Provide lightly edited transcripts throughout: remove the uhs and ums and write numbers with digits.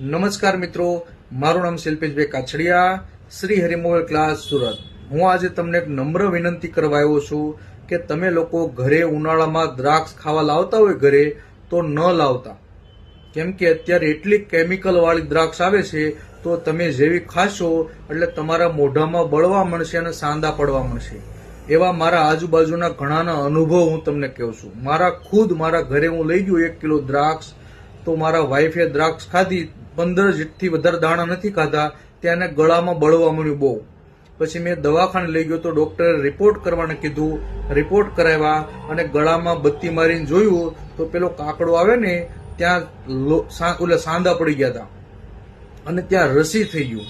નમસ્કાર મિત્રો, મારું નામ શિલ્પેશભાઈ કાછડિયા, શ્રી હરિમોબાઈલ ક્લાસ સુરત। હું આજે તમને એક નમ્ર વિનંતી કરવા આવ્યો છું કે તમે લોકો ઘરે ઉનાળામાં દ્રાક્ષ ખાવા લાવતા હોય ઘરે તો ન લાવતા, કેમ કે અત્યારે એટલી કેમિકલ વાળી દ્રાક્ષ આવે છે તો તમે જેવી ખાશો એટલે તમારા મોઢામાં બળવા મળશે અને સાંદા પડવા મળશે। એવા મારા આજુબાજુના ઘણાના અનુભવ હું તમને કહું છું। મારા ઘરે હું લઈ ગયો 1 કિલો દ્રાક્ષ, તો મારા વાઈફે દ્રાક્ષ ખાધી, 15 થી વધારે દાણા નથી ખાધા, ત્યાં ગળામાં બળવા મળ્યું બહુ। પછી મેં દવાખાને લઈ ગયો તો ડોક્ટરે રિપોર્ટ કરવાને કીધું, રિપોર્ટ કરાવ્યા અને ગળામાં બત્તી મારીને જોયું તો પેલો કાકડો આવે ને ત્યાં સાંદા પડી ગયા હતા અને ત્યાં રસી થઈ ગયું।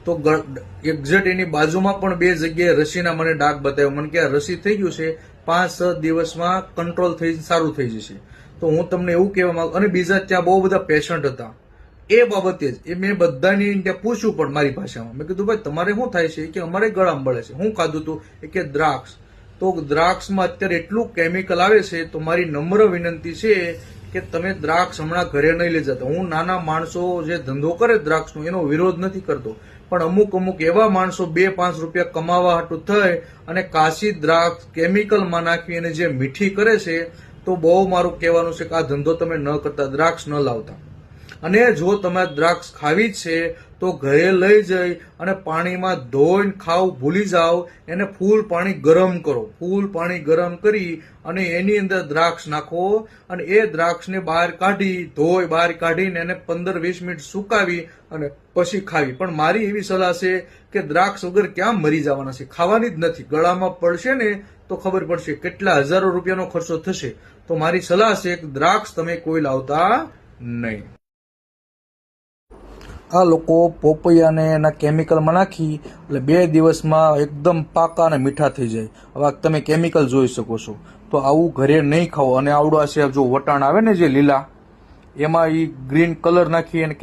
તો એક્ઝેક્ટ એની બાજુમાં પણ 2 જગ્યાએ રસીના મને ડાઘ બતાવ્યો, મને કે આ રસી થઈ ગયું છે, 5-6 દિવસમાં કંટ્રોલ થઈ સારું થઈ જશે। તો હું તમને એવું કહેવા માંગુ, અને બીજા ત્યાં બહુ બધા પેશન્ટ હતા એ બાબતે જ મેં બધાની ત્યાં પૂછ્યું પણ મારી ભાષામાં, મેં કીધું ભાઈ તમારે શું થાય છે? કે અમારે ગળામાં બળે છે। હું ખાધું હતું? કે દ્રાક્ષ। તો દ્રાક્ષમાં અત્યારે એટલું કેમિકલ આવે છે, તો મારી નમ્ર વિનંતી છે કે તમે દ્રાક્ષ હમણાં ઘરે નહીં લઈ જતા। હું નાના માણસો જે ધંધો કરે દ્રાક્ષનો એનો વિરોધ નથી કરતો, પણ અમુક એવા માણસો 2-5 રૂપિયા કમાવા હાટું થઈ અને કાશી દ્રાક્ષ કેમિકલમાં નાખી અને જે મીઠી કરે છે, તો બહુ મારું કહેવાનું છે કે આ ધંધો તમે ન કરતા, દ્રાક્ષ ન લાવતા। અને જો તમારે દ્રાક્ષ ખાવી જ છે તો ઘરે લઈ જઈ અને પાણીમાં ધોઈને ખાવ ભૂલી જાઓ, એને ફૂલ પાણી ગરમ કરો, ફૂલ પાણી ગરમ કરી અને એની અંદર દ્રાક્ષ નાખો અને એ દ્રાક્ષને બહાર કાઢી ધોઈ બહાર કાઢીને એને 15-20 મિનિટ સુકાવી અને પછી ખાવી। પણ મારી એવી સલાહ છે કે દ્રાક્ષ વગર ક્યાં મરી જવાના છે, ખાવાની જ નથી। ગળામાં પડશે ને તો ખબર પડશે કેટલા હજારો રૂપિયાનો ખર્ચો થશે। તો મારી સલાહ છે કે દ્રાક્ષ તમે કોઈ લાવતા નહીં। આ લોકો પોપૈયાને એના કેમિકલમાં નાખી એટલે 2 દિવસમાં એકદમ પાકા અને મીઠા થઈ જાય। હવે તમે કેમિકલ જોઈ શકો છો, તો આવું ઘરે નહીં ખાઓ। અને આવડા છે જો વટાણ આવે ને જે લીલા, એમાં એ ગ્રીન કલર નાખી અને